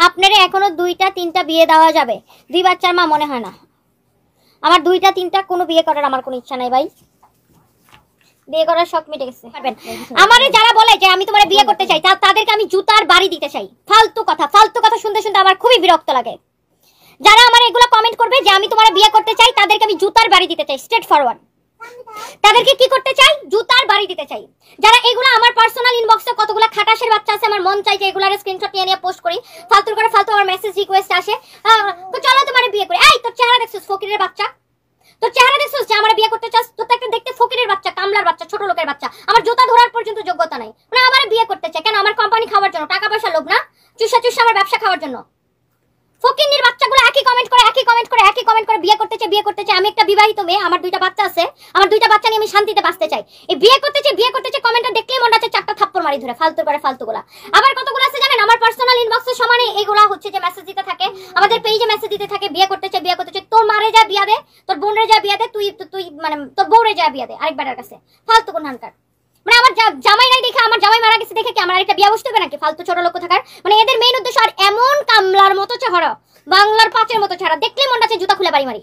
আপনার এখনো 2টা 3টা বিয়ে দেওয়া যাবে? 2 বাচ্চার মা মনে হয় না। আমার 2টা 3টা কোনো বিয়ে করার আমার কোনো ইচ্ছা নাই ভাই। বিয়ে করার শখ মিটে গেছে। আমারে যারা বলে যে আমি তোমারে বিয়ে করতে চাই তাদেরকে আমি জুতার বাড়ি দিতে চাই। ফালতু কথা শুনতে শুনতে আমার খুবই বিরক্ত লাগে। যারা আমার এগুলো কমেন্ট করবে যে আমি তোমারে বিয়ে করতে চাই তাদেরকে আমি জুতার বাড়ি দিতে চাই, স্ট্রেট ফরওয়ার্ড। তাদেরকে কি করতে চাই? জুতার বাড়ি দিতে চাই। যারা এগুলো আমার পার্সোনাল ইনবক্সে কতগুলো খাটাসের বাচ্চা আছে, আমার মন চাই যে এগুলার স্ক্রিনশট নিয়ে পোস্ট করি, ফালতু আমার মেসেজ রিকোয়েস্ট আসে, তো চলো তোমারে বিয়ে করি। এই তোর চেহারা দেখছিস ফকিরের বাচ্চা? তোর চেহারা দেখছিস যে আমার বিয়ে করতে চাস? তোর তো একটা দেখতে ফকিরের বাচ্চা, কামলার বাচ্চা, ছোট লোকের বাচ্চা। আমার জুতা ধরার পর্যন্ত যোগ্যতা নাই, মানে আমার বিয়ে করতে চাই কেন? আমার কোম্পানি খাওয়ার জন্য, টাকা পয়সা লোভ না, চুষা আমার ব্যবসা খাওয়ার জন্য। ফকিন্নির বাচ্চাগুলো একই কমেন্ট করে বিয়ে করতে চাই। আমি একটা বিবাহিত মেয়ে, আমার 2টা বাচ্চা আছে, আমার 2টা বাচ্চা নিয়ে আমি শান্তিতে বাঁচতে চাই। এই বিয়ে করতে চাই কমেন্টটা দেখলেই মনটা চাচ্ছে 4টা থাপ্পড় মারি ধরে, ফালতুগুলা। আবার কতগুলো আছে জানেন, আমার পার্সোনাল ইনবক্সে সমানে এগুলা হচ্ছে যে মেসেজ দিতে থাকে, আমাদের পেজে মেসেজ দিতে থাকে, বিয়ে করতে চাই। তোর মারে যা বিয়া দে, তোর বোনরে যা বিয়া দে, তুই মানে তোর বউরে যা বিয়া দে আরেক বেটার কাছে। ফালতু কোন হানকার, মানে আমার জামাই নাই দেখে, আমার জামাই মারা গেছে দেখে কি আমার আরেকটা বিয়া বসতে হবে নাকি? ফালতু ছোট লোক থাকার, মানে এদের মেইন উদ্দেশ্য। আর এমন কামলার মতো চেহারা, বাংলার 5-এর মতো চেহারা, দেখলে মনটা চায় জুতা খুলে বাড়ি মারি।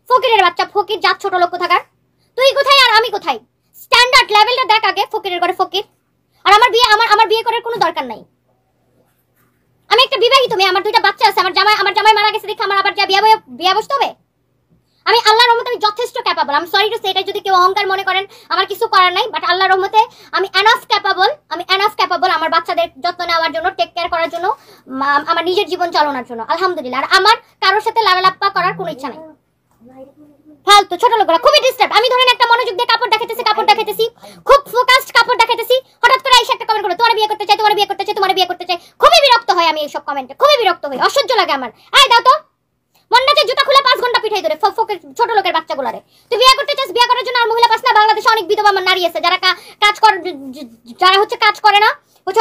ফকিরের বাচ্চা, ফকির জাত, ছোট লোক থাকার। তুই কোথায় আর আমি কোথায়? স্ট্যান্ডার্ড লেভেলটা দেখ আগে। ফকিরের ঘরে ফকির। আর আমার বিয়ে করার কোনো দরকার নাই। আমি একটা বিবাহিত মেয়ে, আমার 2টা বাচ্চা আছে, আমার জামাই মারা গেছে দেখে আমার আবার যা বিয়া বসতে হবে? আমি আল্লাহর রহমতে আমি যথেষ্ট ক্যাপাবল। আমি সরি টু সে, এটা যদি কেউ অহংকার মনে করেন আমার কিছু করার নাই, বাট আল্লাহর রহমতে আমি এনাফ ক্যাপাবল আমার বাচ্চাদের যত্ন নেওয়ার জন্য, টেক কেয়ার করার জন্য, আমার নিজের জীবন চালানোর জন্য, আলহামদুলিল্লাহ। আর আমার কারোর সাথে লাগালাপ্পা করার কোনো ইচ্ছা নাই। ফালতু ছোট লোকরা খুবই ডিস্টার্ব। আমি ধরেন একটা মনোযোগ দিয়ে কাপড় দেখাইতেছি, খুব ফোকাসড কাপড় দেখাইতেছি, হঠাৎ করে আইসা একটা কমেন্ট করলো তোমার বিয়ে করতে চাই। খুবই বিরক্ত হয় আমি এইসব কমেন্টে, খুবই বিরক্ত হই, অসহ্য লাগে আমার। আয় দাও তো মন্ডাতে জুতা খুলে 5 ঘন্টা পিঠাই ধরে ছোট লোকের বাচ্চাগুলারে। তুই বিয়ে করতে চাস, বিয়ে করার জন্য আর মহিলা পাস না? বাংলাদেশে অনেক বিধবা নারী আছে যারা কাজ করে না,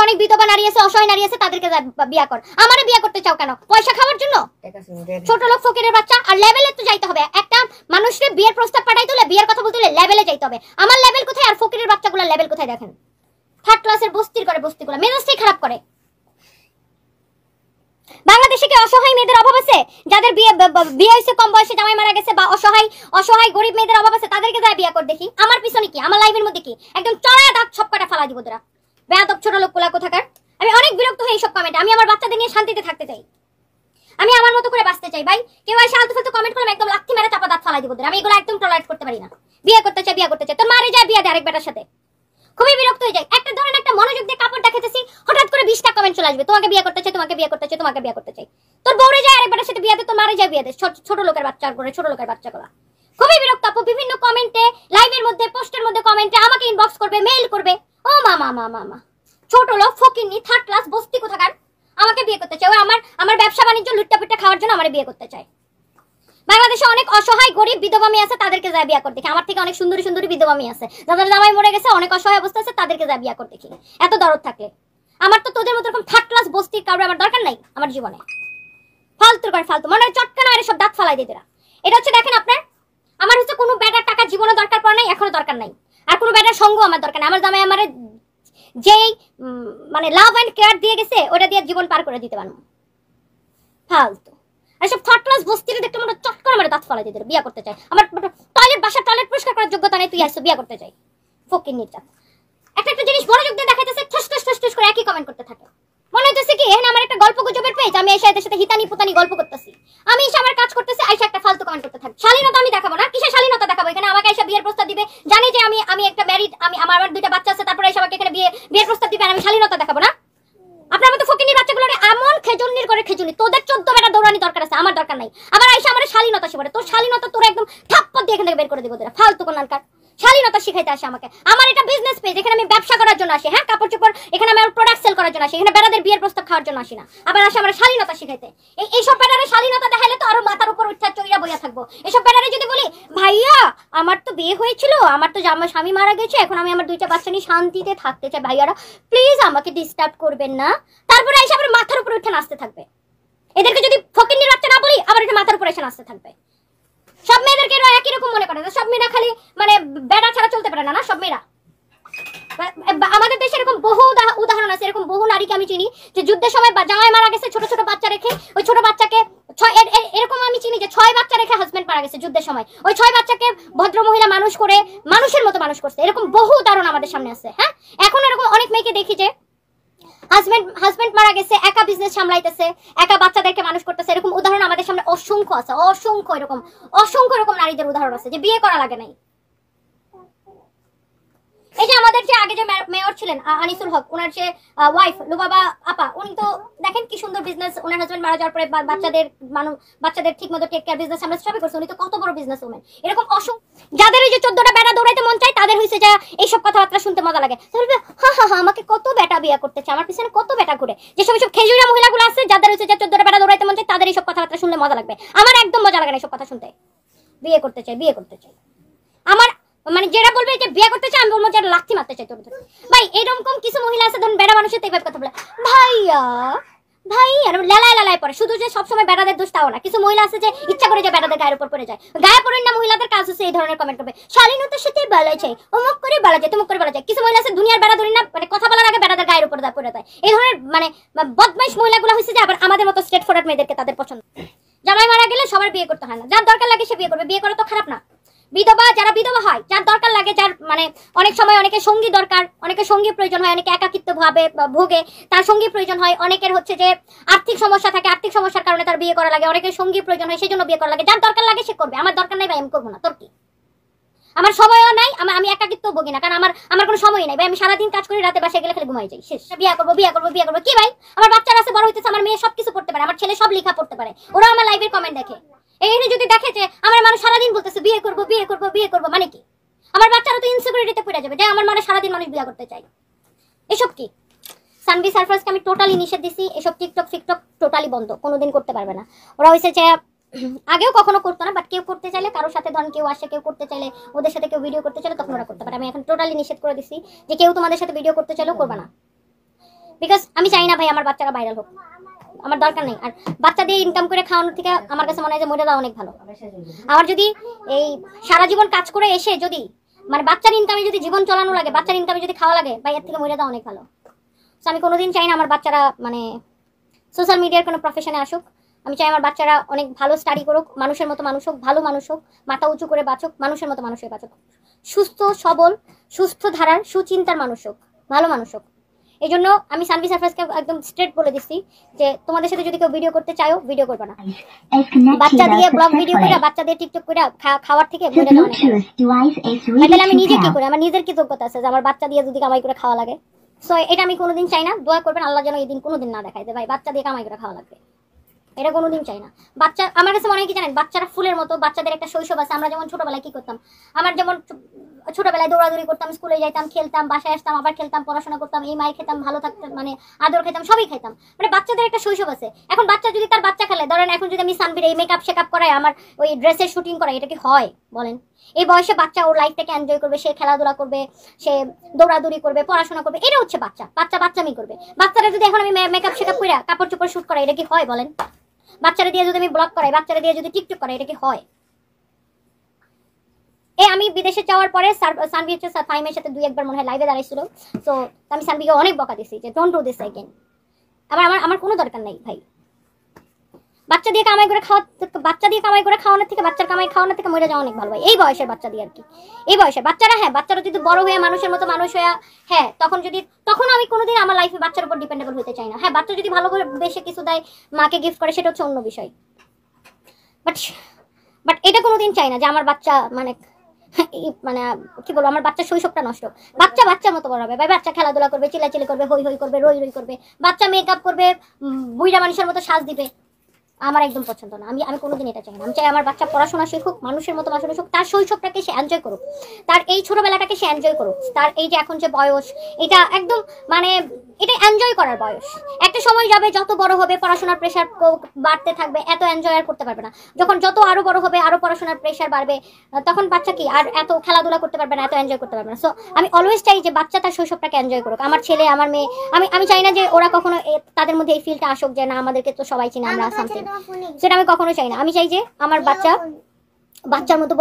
অনেক বিধবা নারী আছে, অসহায় নারী আছে, তাদেরকে বিয়ে কর। আমারে বিয়ে করতে চাও কেন? পয়সা খাওয়ার জন্য? ছোট লোক ফকিরের বাচ্চা। আর লেভেলে তো যাইতে হবে। একটা মানুষকে বিয়ের প্রস্তাব পাঠাইতে হলে, বিয়ের কথা বলতে হলে লেভেলে যাইতে হবে। আমার লেভেল কোথায় আর ফকিরের বাচ্চাগুলোর লেভেল কোথায় দেখেন? 3rd ক্লাসের বস্তিগুলো মেজাজটাই খারাপ করে। বাংলাদেশে কি অসহায় মেয়েদের অভাব আছে? যাদের বিয়ে হয়েছে কম বয়সে, জামাই মারা গেছে, বা অসহায় গরিব মেয়েদের অভাব আছে? তাদেরকে যায় বিয়ে কর দেখি। আমার পিছনে কি, আমার লাইফের মধ্যে কি একদম চড়া দাঁত সব কটা ফালা দিব তোরা, বেয়াদব ছোট লোক কোথাকার। আমি অনেক বিরক্ত হই এইসব কমেন্টে। আমি আমার বাচ্চাদের নিয়ে শান্তিতে থাকতে চাই, আমি আমার মতো করে বাঁচতে চাই ভাই। কেউ এসে আলতু কমেন্ট করলে একদম লাথি মেরে চাপা দাঁত ফালাই দিব তোরা। আমি এগুলো একদম টলারেট করতে পারি না। বিয়ে করতে চাই তোর মারে যায় বিয়ে দে আরেক বেটার সাথে। খুবই বিরক্ত হয়ে যায়। একটা ধরেন একটা মনোযোগ দিয়ে কাপড় দেখাইতেছি, হঠাৎ করে 20টা কমেন্ট চলে আসবে তোমাকে বিয়ে করতে চাই। তোর বউরে যায় আরেকবারের সাথে বিয়ে দে, তোর মারে যায় বিয়ে দে, ছোট লোকের বাচ্চাগুলো। খুবই বিরক্ত আপু। বিভিন্ন কমেন্টে, লাইভের মধ্যে, পোস্টের মধ্যে কমেন্টে আমাকে ইনবক্স করবে, মেইল করবে। ও মা ছোট লোক ফকিন্নি 3rd ক্লাস বস্তি কোথাকার আমাকে বিয়ে করতে চায়। আমার ব্যবসা বাণিজ্য লুট্টাপিটা খাওয়ার জন্য আমারে বিয়ে করতে চায়। বাংলাদেশে অনেক অসহায় গরিব বিধবা মেয়ে আছে, তাদেরকে যায় বিয়ে করতে দেখি। আমার থেকে অনেক সুন্দরী বিধবা মেয়ে আছে, যাদের জামাই মরে গেছে, অনেক অসহায় অবস্থা আছে, তাদেরকে যায় বিয়ে করতে দেখি। এত দরদ থাকলে আমার তো তোদের মতো এরকম 3rd ক্লাস বস্তির কারণে আমার দরকার নাই আমার জীবনে। ফালতু মনে হয় চটকানা আর সব দাঁত ফালাই দিয়ে তোরা। এটা হচ্ছে দেখেন আপনার, আমার হচ্ছে কোনো বেটার টাকা জীবনে দরকার পড়ে নাই, এখনো দরকার নাই। আর কোনো বেটার সঙ্গ আমার দরকার নাই। আমার জামাই আমার যেই মানে লাভ অ্যান্ড কেয়ার দিয়ে গেছে, ওটা দিয়ে জীবন পার করে দিতে পারবো। ফালতু এসব 3rd ক্লাস বস্তিরে দেখতে মনে চট করে আমার দাঁত ফালাই দিয়ে বিয়ে করতে চাই। আমার টয়লেট পরিষ্কার করার যোগ্যতা নেই, তুই আসছো বিয়ে করতে চাই। ফকির নির্যাত একটা জিনিস মনোযোগ দিয়ে দেখাইতেছে, ঠস করে একই কমেন্ট করতে থাকে। মনে হইতেছে কি এখানে আমার একটা গল্প গুজবের পেজ, আমি এসে এদের সাথে হিতানি পুতানি গল্প করতেছি। আমি এসে আমার কাজ করতেছি, আইসা একটা ফালতু কমেন্ট করতে থাকি। শালীনতা আমি দেখাবো না? কিসের শালীনতা দেখাবো? এখানে আমাকে এসে বিয়ের প্রস্তাব দিবে, জানি যে আমি একটা ম্যারিড, আমার 2টা বাচ্চা আছে, তারপরে এসে আমাকে এখানে বিয়ের প্রস্তাব দিবে, আর আমি শালীনতা দেখাবো না? আপনার মতো ফকিনির বাচ্চাগুলোরে এমন খেজুনির করে খেজুনি, তোদের 14 বেটা দৌড়ানি দরকার আছে, আমার দরকার নাই। আবার আইসা আমার শালীনতা শিখাবে। তোর শালীনতা তোর একদম থাপ্পড় দিয়ে এখান থেকে বের করে দিব তোরা। ফালতু কোন নালকার শালীনতা শিখাইতে আসে আমাকে। আমার এটা বিজনেস পেজ, এখানে আমি ব্যবসা করার জন্য আসি। হ্যাঁ, কাপড় চোপড়, এখানে আমি প্রোডাক্ট সেল করার জন্য আসি। এখানে বেড়াদের বিয়ের প্রস্তাব খাওয়ার জন্য আসি না। আবার আসে আমার শালীনতা শিখাইতে। এইসব বেড়ারে শালীনতা দেখাইলে তো আরো মাথার উপর উঠা চড়িয়া বইয়া থাকবো। এসব বেড়ারে যদি বলি ভাইয়া আমার তো বিয়ে হয়েছিল, আমার তো স্বামী মারা গেছে, এখন আমি আমার 2টা বাচ্চা নিয়ে শান্তিতে থাকতে চাই, ভাইয়ারা প্লিজ আমাকে ডিস্টার্ব করবেন না, তারপরে এসে আবার মাথার উপর উঠে নাচতে থাকবে। এদেরকে যদি ফকিন্নির বাচ্চা না বলি, আবার এটা মাথার উপর এসে নাচতে থাকবে। সব মেয়েদেরকে একই রকম মনে করে, সব মেয়েরা খালি মানে বেড়া ছাড়া চলতে পারে না, সব মেয়েরা আমাদের দেশে এরকম বহু উদাহরণ আছে, এরকম বহু নারীকে আমি চিনি যে যুদ্ধের সময় জামাই মারা গেছে, ছোট ছোট বাচ্চা রেখে ওই ছোট বাচ্চাকে এরকম আমি চিনি যে 6 বাচ্চা রেখে হাজবেন্ড মারা গেছে যুদ্ধের সময়, ওই 6 বাচ্চাকে ভদ্র মহিলা মানুষ করে মানুষের মতো মানুষ করছে। এরকম বহু উদাহরণ আমাদের সামনে আছে। হ্যাঁ, এখন এরকম অনেক মেয়েকে দেখি যে হাজবেন্ড মারা গেছে, একা বিজনেস সামলাইতেছে, একা বাচ্চাদেরকে মানুষ করতেছে। এরকম উদাহরণ আমাদের সামনে অসংখ্য আছে, অসংখ্য এরকম নারীদের উদাহরণ আছে যে বিয়ে করা লাগে নাই। এই যে আমাদের যে আগে যে মেয়র ছিলেন আনিসুল হক, ওনার যে ওয়াইফ লুবাবা আপা, উনি তো দেখেন কি সুন্দর বিজনেস, ওনার হাজবেন্ড মারা যাওয়ার পরে বাচ্চাদের ঠিকমতো টেক কেয়ার বিজনেস আমরা সবই করছি, উনি তো কত বড় বিজনেস ওমেন। এরকম যাদের এই যে 14টা বেটা দৌড়াইতে মন চায় তাদের হইছে যে এইসব কথাবার্তা শুনতে মজা লাগে। বলবে হ্যাঁ আমাকে কত বেটা বিয়ে করতে চায়, আমার পিছনে কত বেটা ঘুরে। যেসব খেজুরা মহিলাগুলো আছে যাদের হচ্ছে যে 14টা বেটা দৌড়াইতে মন চায় তাদের এইসব কথাবার্তা শুনলে মজা লাগবে। আমার একদম মজা লাগে না এইসব কথা শুনতে। বিয়ে করতে চাই আমার মানে যেটা বলবে যে বিয়ে করতে চাই, আমি বলবো যে লাথি মারতে চাই তোর। ভাই এরকম কিছু মহিলা আছে ধরুন বেড়া মানুষের এইভাবে কথা বলে ভাইয়া আর লেলায় পড়ে। শুধু যে সবসময় বেড়াদের দোষ তাও না, কিছু মহিলা আছে যে ইচ্ছা করে যে বেড়াদের গায়ের উপর পড়ে যায়। গায়ে পড়েন না মহিলাদের কাজ হচ্ছে এই ধরনের কমেন্ট করবে, শালীনতার সাথে বলা চাই, অমুক করে বলা যায়, তমুক করে বলা যায়। কিছু মহিলা আছে দুনিয়ার বেড়া ধরি না, মানে কথা বলার আগে বেড়াদের গায়ের উপর পড়ে যায়। এই ধরনের মানে বদমাইশ মহিলাগুলো হচ্ছে যে আবার আমাদের মতো স্ট্রেট ফরওয়ার্ড মেয়েদেরকে তাদের পছন্দ। জামাই মারা গেলে সবার বিয়ে করতে হয় না, যার দরকার লাগে সে বিয়ে করবে, বিয়ে করা তো খারাপ না। যারা বিধবা হয়, যার দরকার লাগে, যার মানে অনেক সময় অনেকে সঙ্গী দরকার, অনেকে সঙ্গী প্রয়োজন হয়, অনেকে একাকিত্ব ভাবে ভোগে, তার সঙ্গী প্রয়োজন হয়। অনেকের হচ্ছে যে আর্থিক সমস্যা থাকে, আর্থিক সমস্যার কারণে তার বিয়ে করা লাগে, অনেকের সঙ্গী প্রয়োজন হয় সেই জন্য বিয়ে করা লাগে। যার দরকার লাগে সে করবে, আমার দরকার নাই ভাই, আমি করবো না। তোর কি? আমার সময়ও নাই, আমি একাকিত্ব ভোগি না, কারণ আমার কোনো সময় নাই ভাই। আমি সারাদিন কাজ করি, রাতে বাসায় গেলে খালি ঘুমাই যাই, শেষ। বিয়ে করবো কি ভাই? আমার বাচ্চারা আছে, বড় হইতেছে, আমার মেয়ে সবকিছু করতে পারে, আমার ছেলে সব লেখা পড়তে পারে, ওরা আমার লাইভের কমেন্ট দেখে। এইখানে যদি দেখে যে আমার মানুষ সারাদিন বলতেছে বিয়ে করবো, মানে কি? আমার বাচ্চারা তো ইনসিকিউরিটিতে পড়ে যাবে যে আমার মানে সারাদিন মানুষ বিয়ে করতে চাই। এসব কি? সানভি সারফরাজকে আমি টোটালি নিষেধ দিছি, এসব টিকটক টোটালি বন্ধ, কোনোদিন করতে পারবে না। ওরা হয়েছে যে আগেও কখনো করতো না, বাট কেউ করতে চাইলে, কারোর সাথে ধরেন কেউ আসে, কেউ করতে চাইলে, ওদের সাথে কেউ ভিডিও করতে চাইলে তখন ওরা করতে পারে। আমি এখন টোটালি নিষেধ করে দিছি যে কেউ তোমাদের সাথে ভিডিও করতে চাইলেও করবে না, বিকজ আমি চাই না ভাই আমার বাচ্চারা ভাইরাল হোক, আমার দরকার নেই। আর বাচ্চা দিয়ে ইনকাম করে খাওয়ানোর থেকে আমার কাছে মনে হয় যে মরে যাওয়া অনেক ভালো। আমার যদি এই সারা জীবন কাজ করে এসে যদি মানে বাচ্চার ইনকামে যদি জীবন চালানো লাগে, বাচ্চার ইনকামে যদি খাওয়া লাগে, ভাই এর থেকে মরে যাওয়া অনেক ভালো। তো আমি কোনোদিন চাই না আমার বাচ্চারা মানে সোশ্যাল মিডিয়ার কোনো প্রফেশনে আসুক। আমি চাই আমার বাচ্চারা অনেক ভালো স্টাডি করুক, মানুষের মতো মানুষ হোক, ভালো মানুষ হোক, মাথা উঁচু করে বাঁচুক, মানুষের মতো মানুষ হয়ে বাঁচুক, সুস্থ সবল, সুস্থ ধারার, সুচিন্তার মানুষ হোক, ভালো মানুষ হোক। এই জন্য আমি সানভি সারফরাজকে একদম স্ট্রেট বলে দিচ্ছি যে তোমাদের সাথে যদি কেউ ভিডিও করতে চাও, ভিডিও করবে না। বাচ্চা দিয়ে ব্লগ ভিডিও করে, বাচ্চা দিয়ে টিকটক করে খাওয়ার থেকে মরে যাওয়া অনেক ভালো। তাহলে আমি নিজে কি করি? আমার নিজের কৃতজ্ঞতা আছে যে আমার বাচ্চা দিয়ে যদি কামাই করে খাওয়া লাগে। সো এটা আমি কোনোদিন চাই না। দোয়া করবেন আল্লাহ যেন এই দিন কোনোদিন না দেখায় যে ভাই বাচ্চা দিয়ে কামাই করে খাওয়া লাগবে, এটা কোনোদিন চাই না। বাচ্চা আমার কাছে মনে হয় কি জানেন, বাচ্চারা ফুলের মতো, বাচ্চাদের একটা শৈশব আছে। আমরা যেমন ছোটবেলায় কি করতাম, আমার যেমন ছোটবেলায় দৌড়াদৌড়ি করতাম, স্কুলে যাইতাম, খেলতাম, বাসায় আসতাম, আবার খেলতাম, পড়াশোনা করতাম, এই মায়ের খেতাম, ভালো থাকতাম, মানে আদর খেতাম, সবই খেতাম। মানে বাচ্চাদের একটা শৈশব আছে। এখন বাচ্চা যদি তার বাচ্চা খেলে, ধরেন এখন যদি আমি সানভির এই মেকআপ শেকআপ করাই, আমার ওই ড্রেসের শুটিং করাই, এটা কি হয় বলেন? এই বয়সে বাচ্চা ওর লাইফটাকে এনজয় করবে, সে খেলাধুলা করবে, সে দৌড়াদৌড়ি করবে, পড়াশোনা করবে, এটা হচ্ছে বাচ্চামি করবে। বাচ্চারা যদি এখন আমি মেকআপ শেকআপ করে কাপড় চোপড় শুট করাই, এটা কি হয় বলেন? বাচ্চারা দিয়ে যদি আমি ব্লগ করাই, বাচ্চারা দিয়ে যদি টিকটক করাই, এটা কি হয়? আমি বিদেশে যাওয়ার পরে সানভি হচ্ছে ফাইমের সাথে 2-1 বার মনে হয় লাইভে দাঁড়াইছিল। সো আমি সানভিকে অনেক বকা দিছি যে ডোন্ট ডু দিস এগেইন। আমার কোনো দরকার নাই ভাই বাচ্চা দিয়ে কামাই করে খাওয়ানোর থেকে, বাচ্চার কামাই খাওয়ানোর থেকে মরে যাওয়া অনেক ভালো ভাই। এই বয়সের বাচ্চা দিয়ে আর কি, এই বয়সের বাচ্চারা, হ্যাঁ বাচ্চারা যদি বড় হয়ে মানুষের মতো মানুষ হয়ে, হ্যাঁ তখন আমি কোনোদিন আমার লাইফে বাচ্চার উপর ডিপেন্ডেবল হতে চাই না। হ্যাঁ বাচ্চা যদি ভালো করে বেশি কিছু দেয়, মাকে গিফট করে, সেটা হচ্ছে অন্য বিষয়। বাট এটা কোনোদিন চাই না যে আমার বাচ্চা মানে কি বলবো, আমার বাচ্চার শৈশবটা নষ্ট। বাচ্চা মতো বড় হবে ভাই, বাচ্চা খেলাধুলা করবে, চিল্লাচিল্লি করবে, হই করবে, রই করবে, বাচ্চা মেকআপ করবে, বুইড়া মানুষের মতো সাজ দিবে, আমার একদম পছন্দ না। আমি কোনোদিন এটা চাই না। আমি চাই আমার বাচ্চা পড়াশোনা শিখুক, মানুষের মতো মানুষ হোক, তার শৈশবটাকে সে এনজয় করুক, তার এই ছোটবেলাটাকে সে এনজয় করুক, তার এই যে এখন যে বয়স, এটা একদম মানে এটা এনজয় করার বয়স। একটা সময় যাবে, যত বড় হবে পড়াশোনার প্রেশার বাড়তে থাকবে, এত এনজয় আর করতে পারবে না। যত আরো বড় হবে, আরো পড়াশোনার প্রেশার বাড়বে, তখন বাচ্চা কি আর এত খেলাধুলা করতে পারবে না, এত এনজয় করতে পারবে না। সো আমি অলওয়েজ চাই যে বাচ্চা তার শৈশবটাকে এনজয় করুক। আমার ছেলে, আমার মেয়ে, আমি চাই না যে ওরা কখনো তাদের মধ্যে এই ফিলটা আসুক যে না আমাদেরকে তো সবাই চিনে, আমরা সামথিং, সেটা আমি কখনো চাই না। আমি চাই যে আমার বাচ্চার মতো